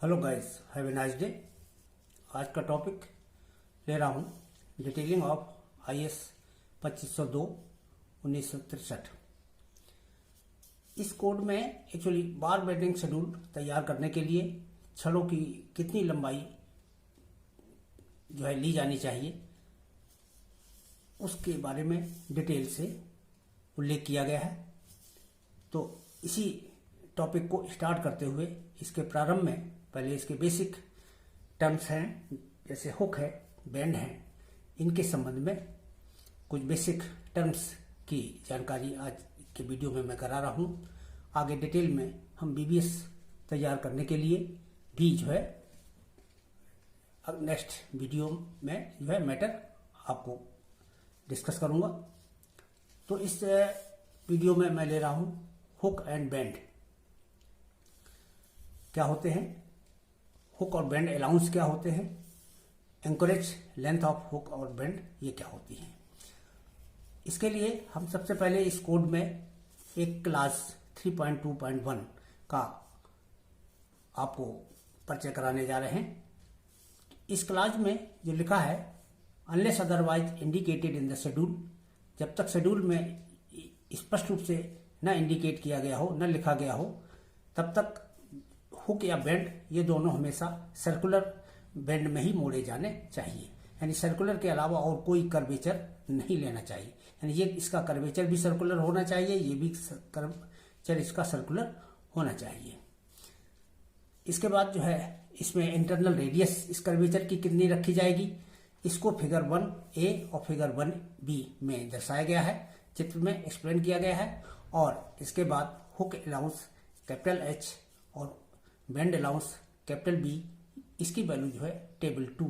Hello guys, have a nice day. आज का topic ले रहा हूँ डिटेलिंग ऑफ IS 2502 1963। इस कोड में एक्चुअली बार बेंडिंग शेड्यूल तैयार करने के लिए छड़ों की कितनी लंबाई जो है ली जानी चाहिए उसके बारे में डिटेल से उल्लेख किया गया है। तो इसी टॉपिक को स्टार्ट करते हुए इसके प्रारंभ में पहले इसके बेसिक टर्म्स हैं, जैसे हुक है, बेंड है, इनके संबंध में कुछ बेसिक टर्म्स की जानकारी आज के वीडियो में मैं करा रहा हूँ। आगे डिटेल में हम BBS तैयार करने के लिए भी जो है अब नेक्स्ट वीडियो में जो है मैटर आपको डिस्कस करूँगा। तो इस वीडियो में मैं ले रहा हूँ हुक एंड बेंड क्या होते हैं, हुक और बेंड अलाउंस क्या होते हैं, एंकरेज लेंथ ऑफ हुक और बेंड ये क्या होती हैं। इसके लिए हम सबसे पहले इस कोड में एक क्लास 3.2.1 का आपको परिचय कराने जा रहे हैं। इस क्लास में जो लिखा है unless otherwise indicated in the schedule, जब तक शेड्यूल में स्पष्ट रूप से न इंडिकेट किया गया हो, न लिखा गया हो, तब तक हुक या बेंड ये दोनों हमेशा सर्कुलर बेंड में ही मोड़े जाने चाहिए। यानी सर्कुलर के अलावा और कोई कर्वेचर नहीं लेना चाहिए। यानी ये इसका कर्वेचर भी सर्कुलर होना चाहिए, ये भी कर्वेचर इसका सर्कुलर होना चाहिए। इसके बाद जो है इसमें इंटरनल रेडियस इस कर्वेचर की कितनी रखी जाएगी, इसको फिगर 1A और फिगर 1B में दर्शाया गया है, चित्र में एक्सप्लेन किया गया है। और इसके बाद हुक अलाउंस कैपिटल H और बेंड अलाउंस कैपिटल B, इसकी वैल्यू जो है टेबल 2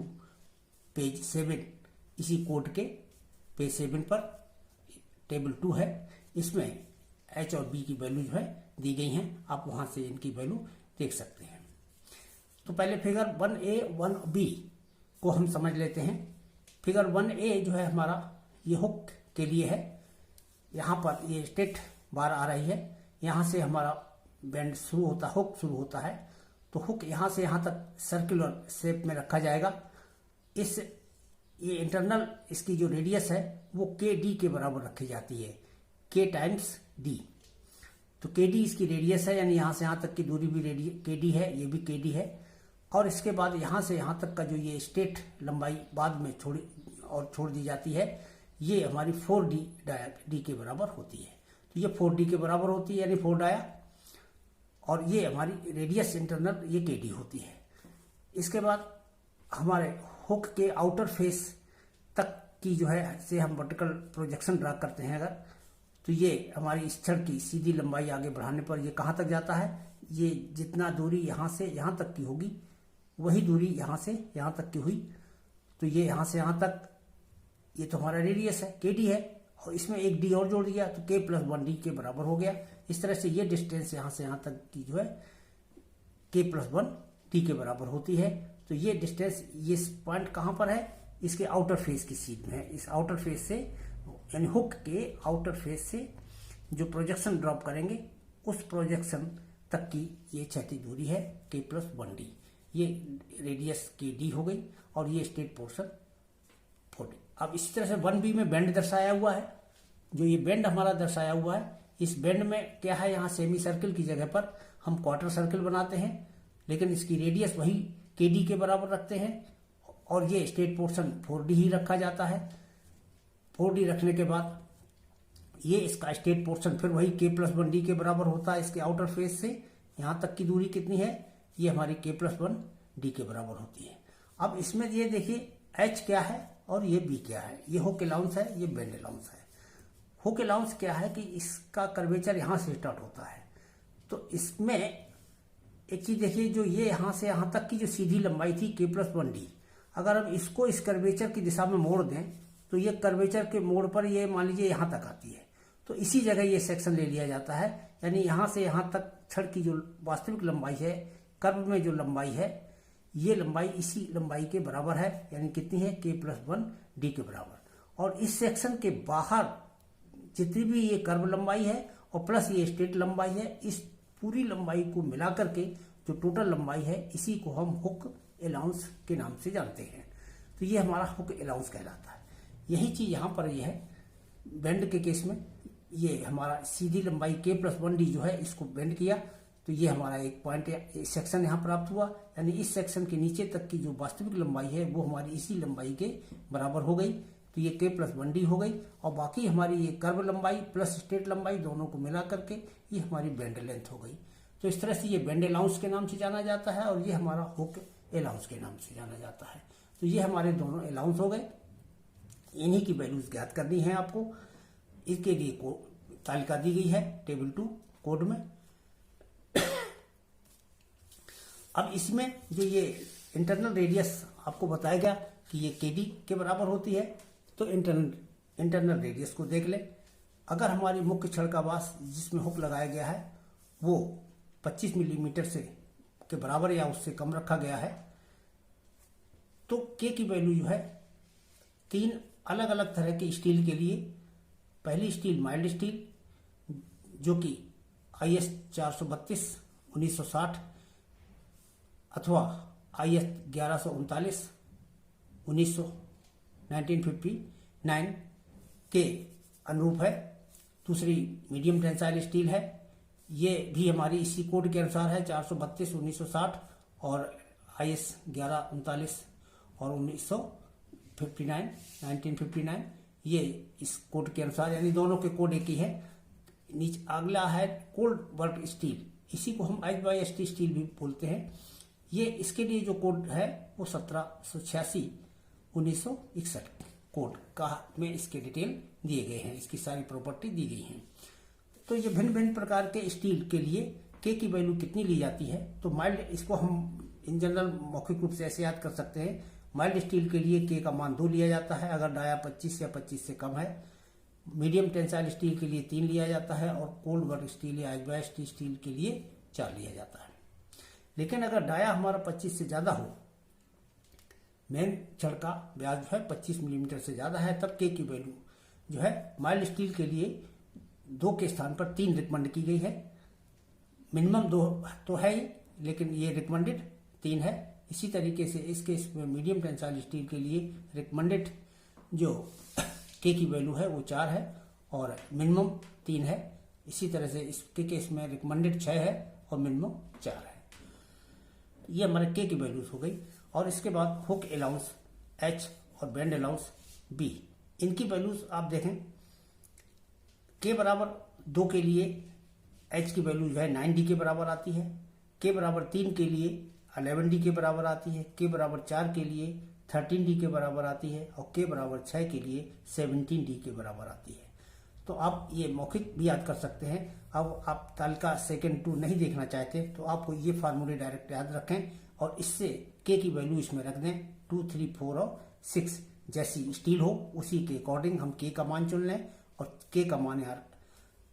पेज 7, इसी कोड के पेज 7 पर टेबल 2 है, इसमें H और B की वैल्यू जो है दी गई हैं। आप वहां से इनकी वैल्यू देख सकते हैं। तो पहले फिगर 1A 1B को हम समझ लेते हैं। फिगर 1A जो है हमारा ये हुक के लिए है। यहाँ पर ये स्ट्रेट बार आ रही है, यहाँ से हमारा बेंड शुरू होता, हुक शुरू होता है। तो हुक यहाँ से यहाँ तक सर्कुलर शेप में रखा जाएगा। ये इंटरनल इसकी जो रेडियस है वो KD के बराबर रखी जाती है, K टाइम्स D। तो KD इसकी रेडियस है, यानी यहाँ से यहाँ तक की दूरी भी KD है, ये भी KD है। और इसके बाद यहाँ से यहाँ तक का जो ये स्ट्रेट लंबाई बाद में छोड़ दी जाती है, ये हमारी 4D के बराबर होती है। तो ये 4D के बराबर होती है, यानी 4 डाया, और ये हमारी रेडियस इंटरनल ये KD होती है। इसके बाद हमारे हुक के आउटर फेस तक की जो है से हम वर्टिकल प्रोजेक्शन ड्रा करते हैं अगर, तो ये हमारी इस छड़ की सीधी लंबाई आगे बढ़ाने पर ये कहाँ तक जाता है, ये जितना दूरी यहाँ से यहाँ तक की होगी वही दूरी यहाँ से यहाँ तक की हुई। तो ये यहाँ से यहाँ तक ये तो हमारा रेडियस है, KD है, और इसमें एक D और जोड़ दिया तो K+1D के बराबर हो गया। इस तरह से ये डिस्टेंस यहाँ से यहाँ तक की जो है K+1D के बराबर होती है। तो ये डिस्टेंस, ये पॉइंट कहाँ पर है, इसके आउटर फेस की सीध में है। इस आउटर फेस से, यानी हुक के आउटर फेस से जो प्रोजेक्शन ड्रॉप करेंगे उस प्रोजेक्शन तक की ये क्षैतिज दूरी है K+1D। ये रेडियस KD हो गई और ये स्ट्रेट पोर्शन 40। अब इसी तरह से 1B में बेंड दर्शाया हुआ है। जो ये बेंड हमारा दर्शाया हुआ है, इस बेंड में क्या है, यहाँ सेमी सर्किल की जगह पर हम क्वार्टर सर्किल बनाते हैं, लेकिन इसकी रेडियस वही KD के बराबर रखते हैं। और ये स्ट्रेट पोर्शन 4D ही रखा जाता है। 4D रखने के बाद ये इसका स्ट्रेट पोर्शन फिर वही K+1D के बराबर होता है। इसके आउटर फेस से यहाँ तक की दूरी कितनी है, ये हमारी K+1D के बराबर होती है। अब इसमें ये देखिए H क्या है और ये B क्या है, ये हुक अलाउंस है, ये बेंड अलाउंस है। हुक अलाउंस क्या है कि इसका कर्वेचर यहाँ से स्टार्ट होता है। तो इसमें एक चीज देखिए, जो ये यहाँ से यहाँ तक की जो सीधी लंबाई थी K+1D, अगर हम इसको इस कर्वेचर की दिशा में मोड़ दें तो ये कर्वेचर के मोड़ पर ये मान लीजिए यहाँ तक आती है। तो इसी जगह ये सेक्शन ले लिया जाता है, यानी यहाँ से यहाँ तक छड़ की जो वास्तविक लंबाई है, कर्व में जो लंबाई है, ये लंबाई इसी लंबाई के बराबर है, यानी कितनी है, K+1D के बराबर। और इस सेक्शन के बाहर जितनी भी ये कर्व लंबाई है और प्लस ये स्ट्रेट लंबाई है, इस पूरी लंबाई को मिला करके जो टोटल लंबाई है इसी को हम हुक अलाउंस के नाम से जानते हैं। तो ये हमारा हुक अलाउंस कहलाता है। यही चीज़ यहाँ पर ये है बेंड के केस में, ये हमारा सीधी लंबाई K+1D जो है इसको बेंड किया तो ये हमारा एक पॉइंट या सेक्शन यहाँ प्राप्त हुआ, यानी इस सेक्शन के नीचे तक की जो वास्तविक लंबाई है वो हमारी इसी लंबाई के बराबर हो गई, तो ये K+1D हो गई। और बाकी हमारी ये कर्व लंबाई प्लस स्ट्रेट लंबाई दोनों को मिला करके ये हमारी बेंड लेंथ हो गई। तो इस तरह से ये बेंड अलाउंस के नाम से जाना जाता है और ये हमारा हुक अलाउंस के नाम से जाना जाता है। तो ये हमारे दोनों अलाउंस हो गए, इन्हीं की वैल्यूज ज्ञात करनी है आपको। इसके लिए तालिका दी गई है टेबल 2 कोड में। अब इसमें जो ये इंटरनल रेडियस आपको बताया गया कि ये KD के बराबर होती है, तो इंटरनल रेडियस को देख लें। अगर हमारी मुख्य छड़ का व्यास जिसमें हुक लगाया गया है वो 25 मिलीमीटर से के बराबर या उससे कम रखा गया है, तो K की वैल्यू जो है 3 अलग अलग तरह के स्टील के लिए, पहली स्टील माइल्ड स्टील जो कि IS 432 1960 अथवा IS 1139 1959 के अनुरूप है। दूसरी मीडियम टेंसाइल स्टील है, ये भी हमारी इसी कोड के अनुसार है 432 1960 और IS 1139 और 1959 ये इस कोड के अनुसार, यानी दोनों के कोड एक ही है। नीचे अगला है कोल्ड वर्क स्टील, इसी को हम HYST स्टील भी बोलते हैं। ये इसके लिए जो कोड है वो 1786 1961 कोड का में इसके डिटेल दिए गए हैं, इसकी सारी प्रॉपर्टी दी गई हैं। तो ये भिन्न भिन्न प्रकार के स्टील के लिए K की वैल्यू कितनी ली जाती है, तो माइल्ड, इसको हम इन जनरल मौखिक रूप से ऐसे याद कर सकते हैं। माइल्ड स्टील के लिए K का मान 2 लिया जाता है अगर डाया 25 या 25 से कम है। मीडियम टेंसाइल स्टील के लिए 3 लिया जाता है और कोल्ड वर्क स्टील या HYST स्टील के लिए 4 लिया जाता है। लेकिन अगर डाया हमारा 25 से ज़्यादा हो, मेन छड़ का व्यास जो है 25 मिलीमीटर से ज़्यादा है, तब K की वैल्यू जो है माइल्ड स्टील के लिए 2 के स्थान पर 3 रिकमेंड की गई है। मिनिमम 2 तो है ही, लेकिन ये रिकमेंडेड 3 है। इसी तरीके से इसके इसमें मीडियम टेंसाइल स्टील के लिए रिकमेंडेड जो K की वैल्यू है वो 4 है और मिनिमम 3 है। इसी तरह से इसके केस में रिकमेंडेड 6 है और मिनिमम 4 है। ये हमारे K की वैल्यूज हो गई। और इसके बाद हुक अलाउंस H और बेंड अलाउंस B, इनकी वैल्यूज आप देखें। K बराबर 2 के लिए H की वैल्यू जो है 9D के बराबर आती है, K बराबर 3 के लिए 11D के बराबर आती है, K बराबर 4 के लिए 13D के बराबर आती है और K बराबर 6 के लिए 17D के बराबर आती है। तो आप ये मौखिक भी याद कर सकते हैं। अब आप तालिका सेकेंड 2 नहीं देखना चाहते तो आपको ये फार्मूले डायरेक्ट याद रखें और इससे K की वैल्यू इसमें रख दें। 2, 3, 4 और 6 जैसी स्टील हो उसी के अकॉर्डिंग हम K का मान चुन लें और K का मान यार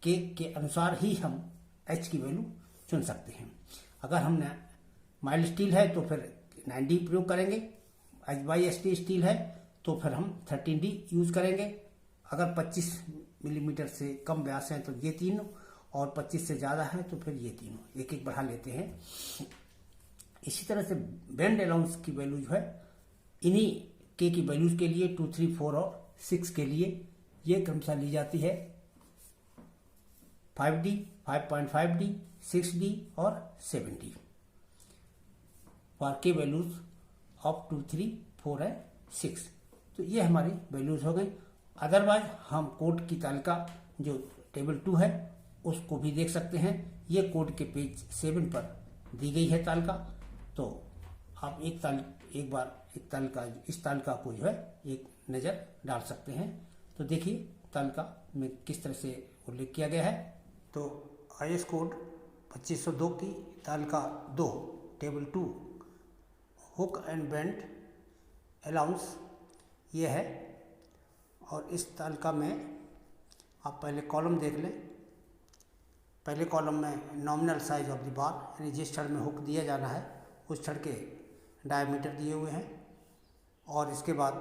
K के अनुसार ही हम H की वैल्यू चुन सकते हैं। अगर हमने माइल्ड स्टील है तो फिर 9D प्रयोग करेंगे, HYST स्टील है तो फिर हम 13D यूज करेंगे। अगर 25 मिलीमीटर से कम व्यास है तो ये तीनों और 25 से ज़्यादा है तो फिर ये तीनों एक एक बढ़ा लेते हैं। इसी तरह से बेंड अलाउंस की वैल्यू जो है इन्हीं K की वैल्यूज के लिए 2, 3, 4 और 6 के लिए ये क्रमशः ली जाती है 5D, 5.5D, 6D और 7D for K values of 2, 3, 4 and 6। तो ये हमारी वैल्यूज हो गई। अदरवाइज हम कोड की तालिका जो टेबल 2 है उसको भी देख सकते हैं। ये कोड के पेज 7 पर दी गई है तालिका। तो आप इस तालिका इस तालिका को जो है एक नज़र डाल सकते हैं। तो देखिए तालिका में किस तरह से उल्लेख किया गया है। तो IS कोड 2502 की तालिका 2 table 2 hook and bend allowance ये है। और इस तालिका में आप पहले कॉलम देख लें। पहले कॉलम में नॉमिनल साइज ऑफ द बार, यानी जिस छड़ में हुक दिया जाना है उस छड़ के डायमीटर दिए हुए हैं। और इसके बाद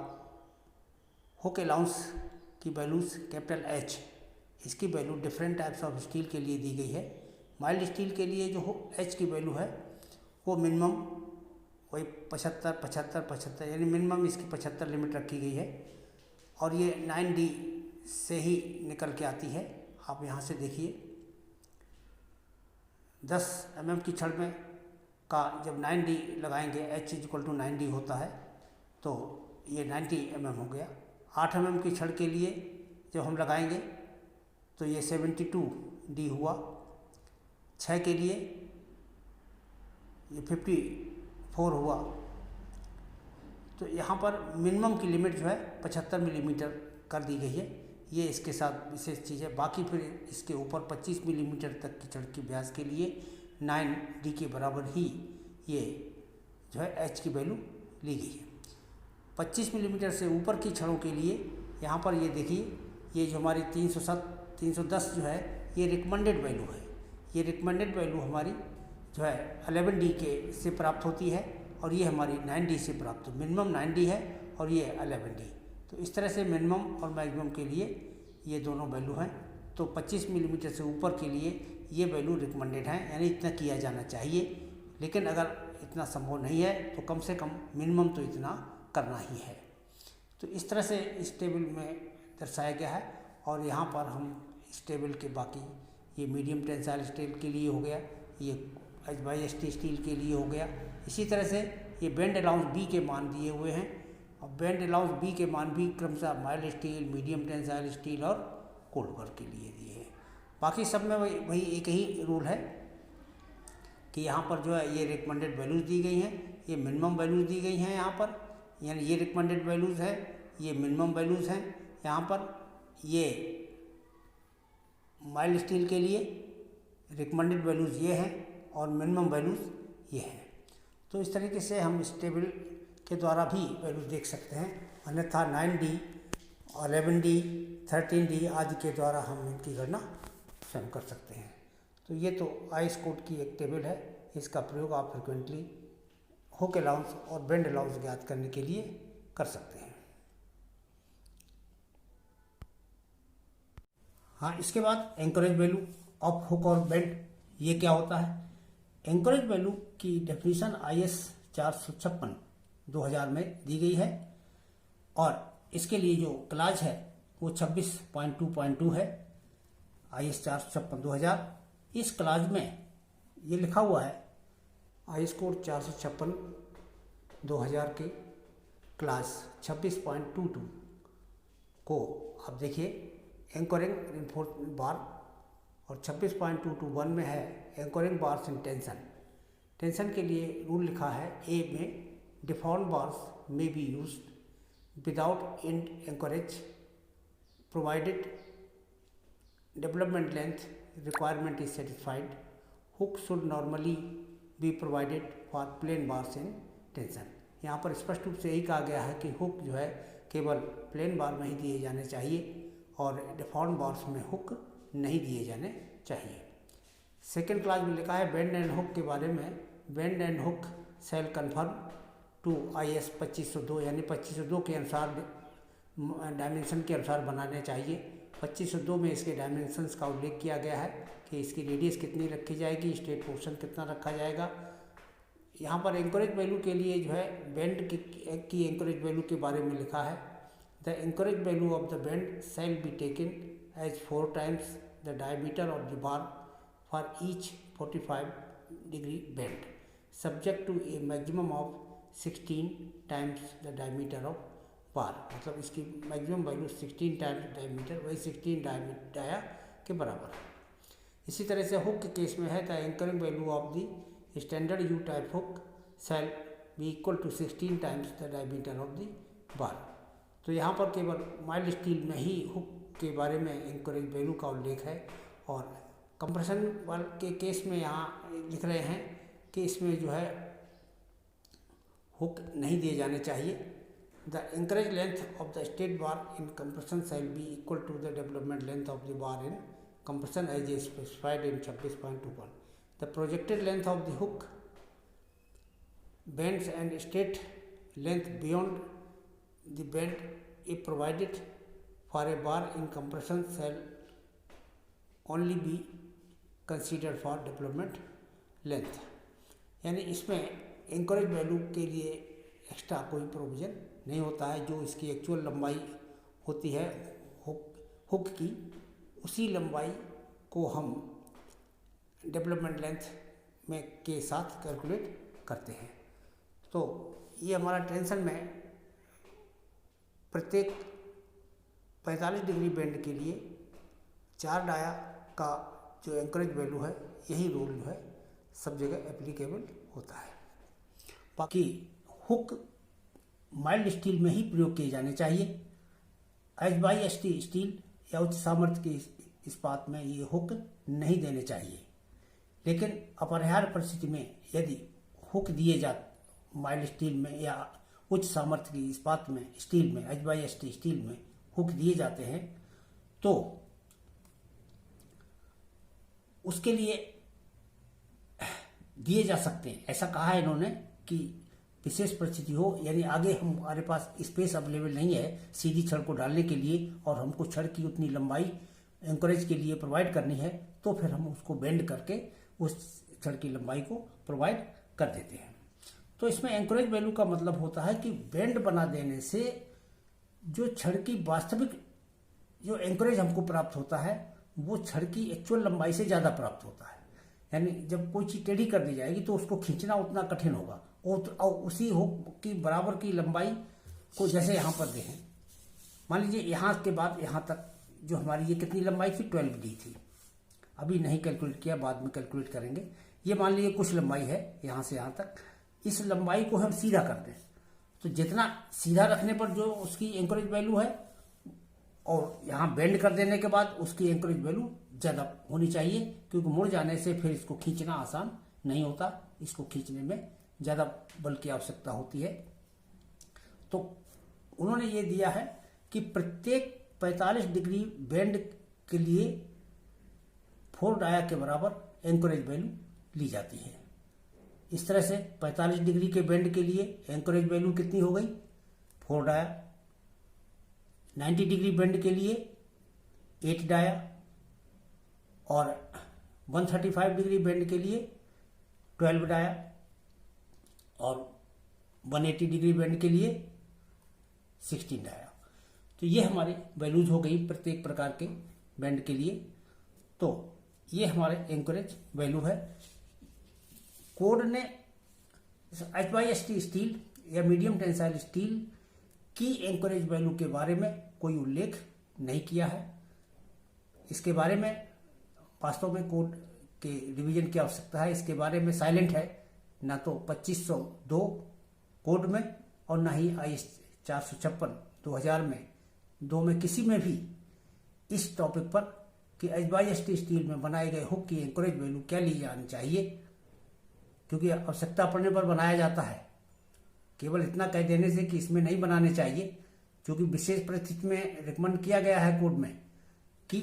हुक अलाउंस की वैल्यूज कैपिटल H, इसकी value different types of steel के लिए दी गई है। माइल्ड स्टील के लिए जो H की वैल्यू है वो मिनिमम वही 75 यानी मिनिमम इसकी 75 लिमिट रखी गई है और ये 9D से ही निकल के आती है। आप यहाँ से देखिए 10 mm की छड़ में का जब 9D लगाएंगे, H = 9D होता है, तो ये 90 mm हो गया। 8 mm की छड़ के लिए जब हम लगाएंगे तो ये 72D हुआ। 6 के लिए ये 54 हुआ। तो यहाँ पर मिनिमम की लिमिट जो है 75 मिलीमीटर कर दी गई है। ये इसके साथ विशेष चीज़ है। बाकी फिर इसके ऊपर 25 मिलीमीटर तक की छड़ की व्यास के लिए 9D के बराबर ही ये जो है H की वैल्यू ली गई है। 25 मिलीमीटर से ऊपर की छड़ों के लिए यहाँ पर ये देखिए, ये जो हमारी 310 जो है ये रिकमेंडेड वैल्यू है। ये रिकमेंडेड वैल्यू हमारी जो है 11D के से प्राप्त होती है और ये हमारी 9D से प्राप्त हो। मिनिमम 9D है और ये 11D। तो इस तरह से मिनिमम और मैक्सिमम के लिए ये दोनों वैल्यू हैं। तो 25 मिलीमीटर से ऊपर के लिए ये वैल्यू रिकमेंडेड है, यानी इतना किया जाना चाहिए। लेकिन अगर इतना संभव नहीं है तो कम से कम मिनिमम तो इतना करना ही है। तो इस तरह से इस टेबल में दर्शाया गया है। और यहाँ पर हम इस टेबल के बाकी ये मीडियम टेंसाइल स्टील के लिए हो गया, ये HYST स्टील के लिए हो गया। इसी तरह से ये बेंड अलाउंस B के मान दिए हुए हैं और बेंड अलाउंस B के मान भी क्रमशः mild steel, medium tensile steel और कोल्ड वर्क के लिए दिए हैं। बाकी सब में वही एक ही रूल है कि यहाँ पर जो है ये रिकमेंडेड वैल्यूज़ दी गई हैं, ये मिनिमम वैल्यूज़ दी गई हैं यहाँ पर, यानी ये रिकमेंडेड वैल्यूज़ है, ये मिनिमम वैल्यूज़ हैं यहाँ पर। ये माइल्ड स्टील के लिए रिकमेंडेड वैल्यूज़ ये हैं और मिनिमम वैल्यूज़ ये हैं। तो इस तरीके से हम इस टेबल के द्वारा भी वैल्यूज देख सकते हैं। अन्यथा 9D, 11D, 13D आदि के द्वारा हम इनकी गणना स्वयं कर सकते हैं। तो ये तो आईएस कोड की एक टेबल है। इसका प्रयोग आप फ्रिक्वेंटली हुक अलाउंस और बेंड अलाउंस ज्ञात करने के लिए कर सकते हैं। हाँ, इसके बाद एंकरेज वैल्यू ऑफ हुक और बेंड ये क्या होता है। एंकरेज वैल्यू की डेफिनेशन IS 456 2000 में दी गई है और इसके लिए जो क्लाज है वो 26.2.2 है। IS 456 2000 इस क्लाज में ये लिखा हुआ है IS कोड 456 2000 के क्लास 26.22 को आप देखिए एंकरिंग रिइंफोर्समेंट बार और 26.221 में है anchoring bars in tension. Tension के लिए रूल लिखा है ए में डिफॉर्म बार्स में b used without end anchorage provided development length requirement is satisfied. Hook should normally be provided for plain bars in tension. यहाँ पर स्पष्ट रूप से यही कहा गया है कि हुक जो है केवल प्लेन बार में ही दिए जाने चाहिए और डिफॉर्म बार्स में हुक नहीं दिए जाने चाहिए। सेकेंड क्लास में लिखा है बेंड एंड हुक के बारे में। Bend and hook shall conform to IS 2502 यानी 2502 के अनुसार डायमेंशन के अनुसार बनाने चाहिए। 2502 में इसके डायमेंशंस का उल्लेख किया गया है कि इसकी रेडियस कितनी रखी जाएगी, स्ट्रेट पोर्शन कितना रखा जाएगा। यहाँ पर एंकरेज वैल्यू के लिए जो है बेंड की एंकरेज वैल्यू के बारे में लिखा है। The anchorage value of the bend shall be taken as 4 times the diameter of the bar for each 45 degree bend, subject to a maximum of 16 times the diameter of bar। मतलब इसकी maximum value 16 times diameter, वही 16 dia के बराबर है। इसी तरह से hook के केस में है the anchoring value of the standard U type hook shall be equal to 16 times the diameter of the bar. तो यहाँ पर केवल माइल्ड स्टील में ही हुक के बारे में एंकरेज वैल्यू का उल्लेख है और कंप्रेशन वाल के केस में यहाँ लिख रहे हैं कि इसमें जो है हुक नहीं दिए जाने चाहिए। The anchorage length of the straight bar in compression shall be equal to the development length of the bar in compression as specified in 26.21। The projected length of the hook bends and straight length beyond the bend if provided for a bar in compression shall only be considered for development length। यानी इसमें encourage value के लिए extra कोई provision नहीं होता है। जो इसकी एक्चुअल लंबाई होती है हुक की, उसी लंबाई को हम डेवलपमेंट लेंथ में के साथ कैलकुलेट करते हैं। तो ये हमारा टेंशन में प्रत्येक 45 डिग्री बेंड के लिए 4 डाया का जो एंकरेज वैल्यू है, यही रूल जो है सब जगह एप्लीकेबल होता है। बाकी हुक माइल्ड स्टील में ही प्रयोग किए जाने चाहिए। HYST स्टील या उच्च सामर्थ्य के इस्पात में ये हुक नहीं देने चाहिए। लेकिन अपरिहार्य परिस्थिति में यदि हुक दिए जा माइल्ड स्टील में या उच्च सामर्थ्य की इस्पात में स्टील में HYST स्टील में हुक दिए जाते हैं तो उसके लिए दिए जा सकते हैं। ऐसा कहा है इन्होंने कि विशेष परिस्थिति हो, यानी आगे हमारे पास स्पेस अवेलेबल नहीं है सीधी छड़ को डालने के लिए और हमको छड़ की उतनी लंबाई एंकरेज के लिए प्रोवाइड करनी है, तो फिर हम उसको बेंड करके उस छड़ की लंबाई को प्रोवाइड कर देते हैं। तो इसमें एंकरेज वैल्यू का मतलब होता है कि बेंड बना देने से जो छड़ की वास्तविक जो एंकरेज हमको प्राप्त होता है वो छड़ की एक्चुअल लंबाई से ज़्यादा प्राप्त होता है। यानी जब कोई चीज टेढ़ी कर दी जाएगी तो उसको खींचना उतना कठिन होगा और उसी हुक की बराबर की लंबाई को जैसे यहाँ पर देखें, मान लीजिए यहाँ के बाद यहाँ तक जो हमारी ये कितनी लंबाई थी 12D थी। अभी नहीं कैलकुलेट किया, बाद में कैलकुलेट करेंगे। ये मान लीजिए कुछ लंबाई है यहाँ से यहाँ तक, इस लंबाई को हम सीधा कर दें तो जितना सीधा रखने पर जो उसकी एंकरेज वैल्यू है और यहाँ बेंड कर देने के बाद उसकी एंकरेज वैल्यू ज़्यादा होनी चाहिए, क्योंकि मुड़ जाने से फिर इसको खींचना आसान नहीं होता। इसको खींचने में ज़्यादा बल की आवश्यकता होती है। तो उन्होंने ये दिया है कि प्रत्येक 45 डिग्री बेंड के लिए 4 डाया के बराबर एंकरेज वैल्यू ली जाती है। इस तरह से 45 डिग्री के बेंड के लिए एंकरेज वैल्यू कितनी हो गई 4 डाया। 90 डिग्री बेंड के लिए 8 डाया और 135 डिग्री बेंड के लिए 12 डाया और 180 डिग्री बेंड के लिए 16 डाया। तो ये हमारी वैल्यूज हो गई प्रत्येक प्रकार के बेंड के लिए। तो ये हमारे एंकरेज वैल्यू है। कोड ने HYST स्टील या मीडियम टेंसाइल स्टील की एंकरेज वैल्यू के बारे में कोई उल्लेख नहीं किया है। इसके बारे में वास्तव में कोड के रिवीजन की आवश्यकता है। इसके बारे में साइलेंट है, ना तो 2502 कोड में और ना ही IS 456 2000 में, दो में किसी में भी इस टॉपिक पर कि HYST स्टील में बनाए गए हुक की एंकरेज वैल्यू क्या ली जानी चाहिए, क्योंकि आवश्यकता पड़ने पर बनाया जाता है। केवल इतना कह देने से कि इसमें नहीं बनाने चाहिए, क्योंकि विशेष परिस्थिति में रिकमेंड किया गया है कोड में कि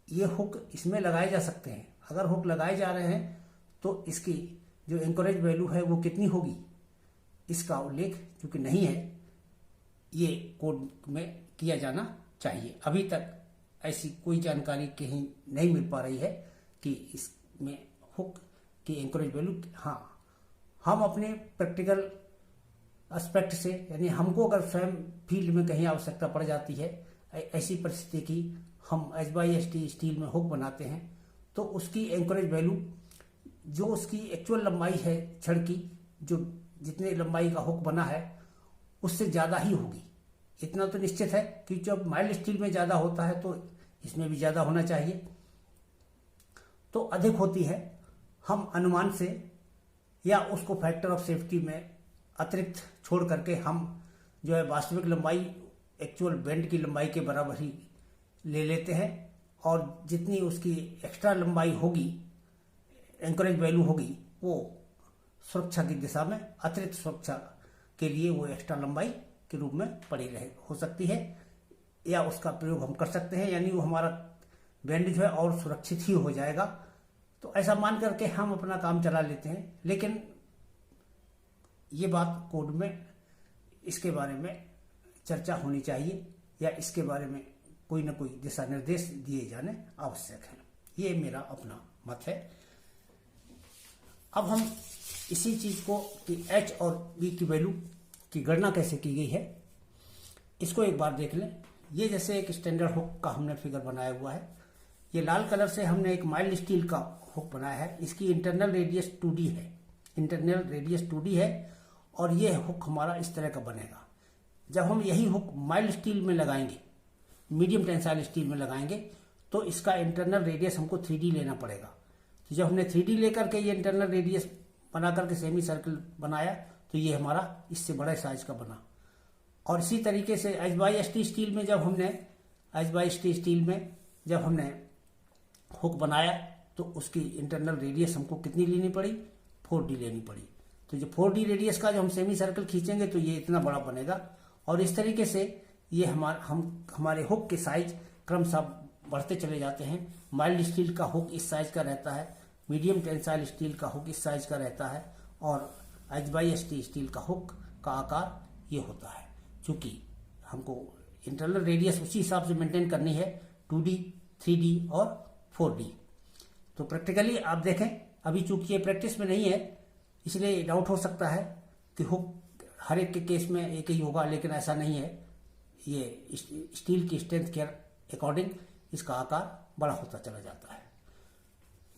ये हुक इसमें लगाए जा सकते हैं। अगर हुक लगाए जा रहे हैं तो इसकी जो एंकरेज वैल्यू है वो कितनी होगी, इसका उल्लेख चूंकि नहीं है, ये कोड में किया जाना चाहिए। अभी तक ऐसी कोई जानकारी कहीं नहीं मिल पा रही है कि इसमें हुक की एंकरेज वैल्यू। हाँ, हम अपने प्रैक्टिकल एस्पेक्ट से, यानी हमको अगर स्वयं फील्ड में कहीं आवश्यकता पड़ जाती है, ऐसी परिस्थिति की हम HYST स्टील में हुक बनाते हैं, तो उसकी एंकरेज वैल्यू जो उसकी एक्चुअल लंबाई है छड़ की, जो जितने लंबाई का हुक बना है उससे ज़्यादा ही होगी। इतना तो निश्चित है कि जब माइल्ड स्टील में ज़्यादा होता है तो इसमें भी ज़्यादा होना चाहिए। तो अधिक होती है, हम अनुमान से या उसको फैक्टर ऑफ सेफ्टी में अतिरिक्त छोड़ करके हम जो है वास्तविक लंबाई एक्चुअल बेंड की लंबाई के बराबर ही ले लेते हैं, और जितनी उसकी एक्स्ट्रा लंबाई होगी, एंकरेज वैल्यू होगी, वो सुरक्षा की दिशा में अतिरिक्त सुरक्षा के लिए वो एक्स्ट्रा लंबाई के रूप में पड़ी रहे हो सकती है, या उसका प्रयोग हम कर सकते हैं। यानी वो हमारा बेंड जो है और सुरक्षित ही हो जाएगा। तो ऐसा मान करके हम अपना काम चला लेते हैं। लेकिन ये बात कोड में इसके बारे में चर्चा होनी चाहिए, या इसके बारे में कोई ना कोई दिशा निर्देश दिए जाने आवश्यक है। ये मेरा अपना मत है। अब हम इसी चीज को कि एच और बी की वैल्यू की गणना कैसे की गई है इसको एक बार देख लें। ये जैसे एक स्टैंडर्ड हुक का हमने फिगर बनाया हुआ है। ये लाल कलर से हमने एक माइल्ड स्टील का हुक बनाया है। इसकी इंटरनल रेडियस 2D है, इंटरनल रेडियस 2D है और ये हुक हमारा इस तरह का बनेगा। जब हम यही हुक माइल्ड स्टील में लगाएंगे, मीडियम टेंसाइल स्टील में लगाएंगे, तो इसका इंटरनल रेडियस हमको 3D लेना पड़ेगा। तो जब हमने 3D लेकर के ये इंटरनल रेडियस बना करके सेमी सर्कल बनाया तो ये हमारा इससे बड़े साइज का बना। और इसी तरीके से H/ST स्टील में जब हमने H/ST स्टील में जब हमने हुक बनाया तो उसकी इंटरनल रेडियस हमको कितनी लेनी पड़ी, 4D लेनी पड़ी। तो जो 4D रेडियस का जो हम सेमी सर्कल खींचेंगे तो ये इतना बड़ा बनेगा। और इस तरीके से ये हमारे हुक के साइज क्रमशः बढ़ते चले जाते हैं। माइल्ड स्टील का हुक इस साइज का रहता है, मीडियम टेंसाइल स्टील का हुक इस साइज का रहता है और H/ST स्टील का हुक का आकार ये होता है। क्योंकि हमको इंटरनल रेडियस उसी हिसाब से मेंटेन करनी है, 2D, 3D और 4D। तो प्रैक्टिकली आप देखें, अभी चूंकि ये प्रैक्टिस में नहीं है इसलिए डाउट हो सकता है कि हुक हर एक के केस में एक ही होगा, लेकिन ऐसा नहीं है। ये स्टील की स्ट्रेंथ के अकॉर्डिंग इसका आकार बड़ा होता चला जाता है।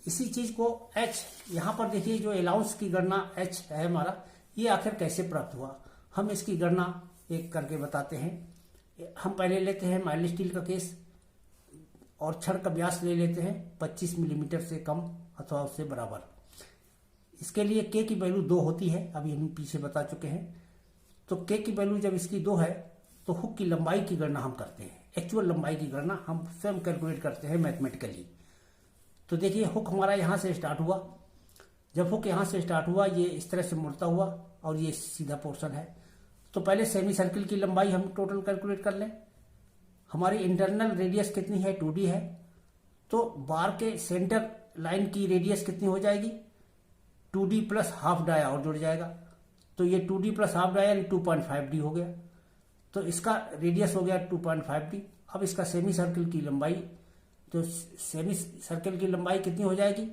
इसी चीज को H यहाँ पर देखिए, जो अलाउंस की गणना H है हमारा, ये आखिर कैसे प्राप्त हुआ, हम इसकी गणना एक करके बताते हैं। हम पहले लेते हैं माइल्ड स्टील का केस और छड़ का व्यास ले लेते हैं 25 मिलीमीटर से कम अथवा उससे बराबर। इसके लिए K की वैल्यू 2 होती है, अभी हम पीछे बता चुके हैं। तो K की वैल्यू जब इसकी 2 है तो हुक की लंबाई की गणना हम करते हैं, एक्चुअल लंबाई की गणना हम स्वयं कैलकुलेट करते हैं मैथमेटिकली। तो देखिए हुक हमारा यहाँ से स्टार्ट हुआ, जब हुक यहाँ से स्टार्ट हुआ ये इस तरह से मुड़ता हुआ और ये सीधा पोर्शन है। तो पहले सेमी सर्किल की लंबाई हम टोटल कैलकुलेट कर लें। हमारी इंटरनल रेडियस कितनी है, 2D है। तो बार के सेंटर लाइन की रेडियस कितनी हो जाएगी, 2D प्लस हाफ डाया और जुड़ जाएगा। तो ये 2D plus half dia 2.5D हो गया। तो इसका रेडियस हो गया 2.5D। अब इसका सेमी सर्किल की लंबाई, तो सेमी सर्किल की लंबाई कितनी हो जाएगी,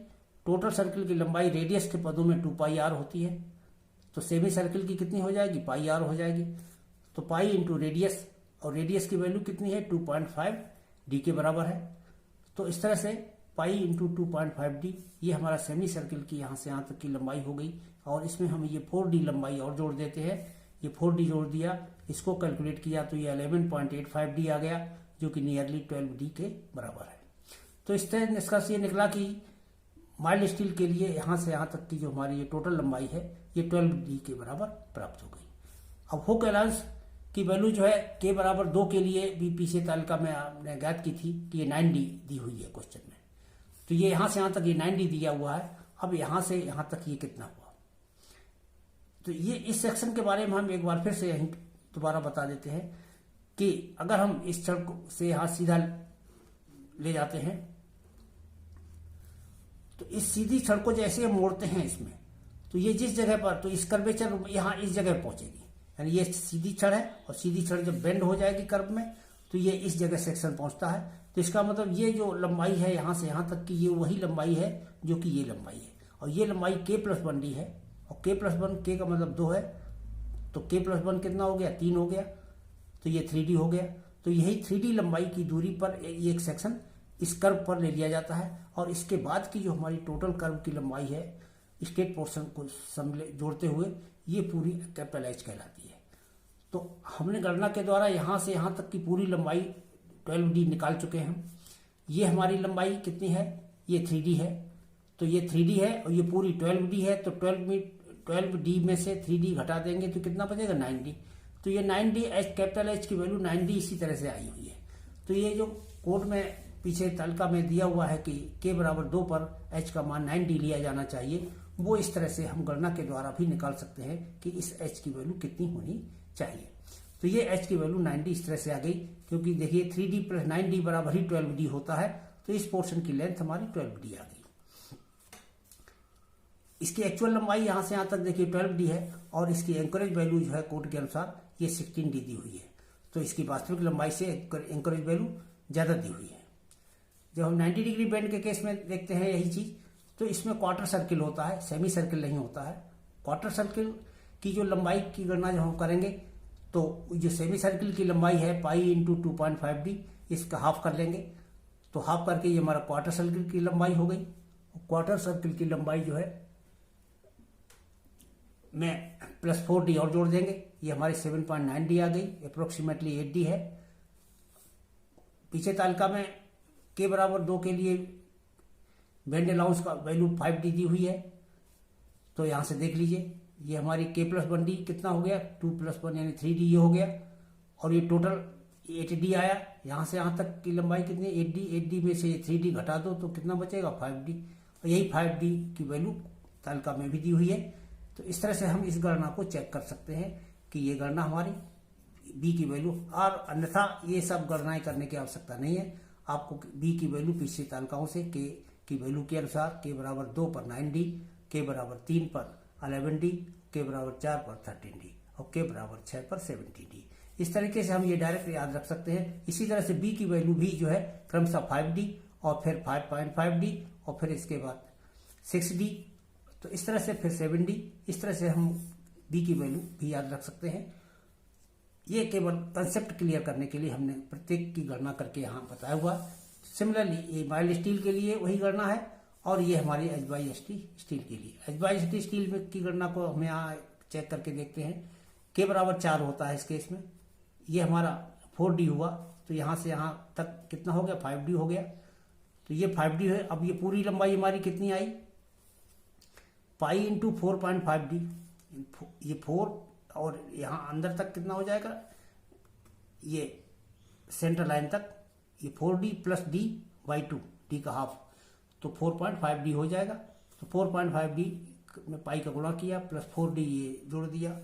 टोटल सर्किल की लंबाई रेडियस के पदों में 2πr होती है। तो सेमी सर्किल की कितनी हो जाएगी, πr हो जाएगी। तो पाई इंटू रेडियस, और रेडियस की वैल्यू कितनी है, 2.5D के बराबर है। तो इस तरह से पाई इंटू 2.5D ये हमारा सेमी सर्किल की यहाँ से यहाँ तक की लंबाई हो गई। और इसमें हम ये 4D लंबाई और जोड़ देते हैं। ये 4D जोड़ दिया, इसको कैलकुलेट किया तो ये 11.85D आ गया, जो कि नियरली 12D के बराबर है। तो इस तरह निष्कर्ष ये निकला कि माइल्ड स्टील के लिए यहाँ से यहाँ तक की जो हमारी ये टोटल लंबाई है ये 12D के बराबर प्राप्त हो गई। अब हुक अलाउंस की वैल्यू जो है K बराबर 2 के लिए भी पीछे तालिका में आपने ज्ञात की थी कि ये 9D दी हुई है क्वेश्चन में। तो ये यहाँ से यहाँ तक ये 9D दिया हुआ है। अब यहाँ से यहाँ तक ये कितना हुआ, तो ये इस सेक्शन के बारे में हम एक बार फिर से यहीं दोबारा बता देते हैं कि अगर हम इस छड़ से यहाँ सीधा ले जाते हैं तो इस सीधी छड़ को जैसे हम मोड़ते हैं इसमें, तो ये जिस जगह पर, तो इस कर्वेचर यहाँ इस जगह पहुंचेगी। यानी ये सीधी छड़ है और सीधी छड़ जब बेंड हो जाएगी कर्व में तो ये इस जगह सेक्शन पहुंचता है। तो इसका मतलब ये जो लंबाई है यहाँ से यहाँ तक की, ये वही लंबाई है जो कि ये लंबाई है। और ये लंबाई K+1D है और K+1, K का मतलब 2 है। तो K+1 कितना हो गया, 3 हो गया। तो ये 3D हो गया। तो यही 3D लंबाई की दूरी पर ये एक सेक्शन इस कर्व पर ले लिया जाता है। और इसके बाद की जो हमारी टोटल कर्व की लंबाई है स्टेट पोर्शन को जोड़ते हुए ये पूरी कैपिटल H कहलाती है। तो हमने गणना के द्वारा यहाँ से यहाँ तक की पूरी लंबाई 12D निकाल चुके हैं। ये हमारी लंबाई कितनी है, ये 3D है। तो ये 3D है और ये पूरी 12D है। तो 12D में से 3D घटा देंगे तो कितना बचेगा, 9D। तो ये 9D कैपिटल H की वैल्यू 9D इसी तरह से आई हुई है। तो ये जो कोड में पीछे तालिका में दिया हुआ है कि K बराबर 2 पर H का मान 9D लिया जाना चाहिए, वो इस तरह से हम गणना के द्वारा भी निकाल सकते हैं कि इस H की वैल्यू कितनी होनी चाहिए। तो ये H की वैल्यू 9D इस तरह से आ गई, क्योंकि देखिए 3D प्लस 9D बराबर ही 12D होता है। तो इस पोर्शन की लेंथ हमारी 12D आ गई। इसकी एक्चुअल लंबाई यहाँ से यहाँ तक देखिए 12D है और इसकी एंकरेज वैल्यू जो है कोड के अनुसार ये 16D दी हुई है। तो इसकी वास्तविक लंबाई से एंकरेज वैल्यू ज्यादा दी हुई है। जब हम 90 डिग्री बेंड के केस में देखते हैं यही चीज, तो इसमें क्वार्टर सर्किल होता है, सेमी सर्किल नहीं होता है। क्वार्टर सर्किल की जो लंबाई की गणना जब हम करेंगे तो जो सेमी सर्किल की लंबाई है पाई इंटू 2.5d, इसका हाफ कर लेंगे तो हाफ करके ये हमारा क्वार्टर सर्किल की लंबाई हो गई। क्वार्टर सर्किल की लंबाई जो है में +4d और जोड़ देंगे, ये हमारी 7.9d आ गई, अप्रोक्सीमेटली 8d है। पीछे तालिका में k बराबर 2 के लिए बेंड अलाउंस का वैल्यू 5d दी हुई है, तो यहां से देख लीजिए ये हमारी k+1d कितना हो गया, 2+1 यानी 3d ये हो गया, और ये टोटल 8d आया। यहां से यहां तक की लंबाई कितनी, 8d में से 3d घटा दो तो कितना बचेगा, 5d, और यही 5d की वैल्यू तालिका में भी दी हुई है। तो इस तरह से हम इस गणना को चेक कर सकते हैं कि ये गणना हमारी b की वैल्यू, और अन्यथा ये सब गणनाएं करने की आवश्यकता नहीं है। आपको b की वैल्यू पिछली तालिकाओं से k की वैल्यू के अनुसार k बराबर 2 पर 9d, k बराबर 3 पर 11d, k बराबर 4 पर 13d और k बराबर 6 पर 17d, इस तरीके से हम ये डायरेक्ट याद रख सकते हैं। इसी तरह से b की वैल्यू भी जो है क्रमशः 5d और फिर 5.5d और फिर इसके बाद 6d, तो इस तरह से फिर 7d, इस तरह से हम b की वैल्यू भी याद रख सकते हैं। ये केवल कंसेप्ट क्लियर करने के लिए हमने प्रत्येक की गणना करके यहाँ बताया हुआ। सिमिलरली ये माइल्ड स्टील के लिए वही गणना है, और ये हमारी HYST स्टील के लिए। HYST स्टील में की गणना को हम यहाँ चेक करके देखते हैं। k बराबर 4 होता है इस केस में, ये हमारा 4d हुआ, तो यहाँ से यहाँ तक कितना हो गया, 5d हो गया, तो ये 5d है। अब ये पूरी लंबाई हमारी कितनी आई, पाई इंटू 4.5d, ये 4 और यहाँ अंदर तक कितना हो जाएगा, ये सेंटर लाइन तक ये 4d plus d by 2, d का हाफ, तो 4.5d हो जाएगा। तो 4.5d में पाई का गुणा किया प्लस 4d ये जोड़ दिया,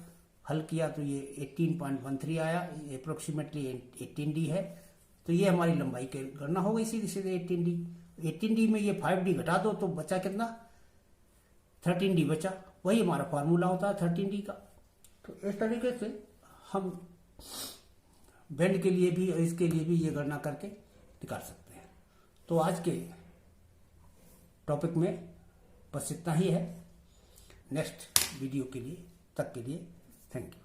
हल किया तो ये 18.13 आया, ये अप्रोक्सीमेटली 18d है। तो ये हमारी लंबाई की गणना हो गई सीधे सीधे 18d। 18d में ये 5d घटा दो तो बचा कितना, 13d बचा, वही हमारा फार्मूला होता है 13d का। तो इस तरीके से हम बेंड के लिए भी और इसके लिए भी ये गणना करके निकाल सकते हैं। तो आज के टॉपिक में बस इतना ही है। नेक्स्ट वीडियो के लिए तक के लिए थैंक यू।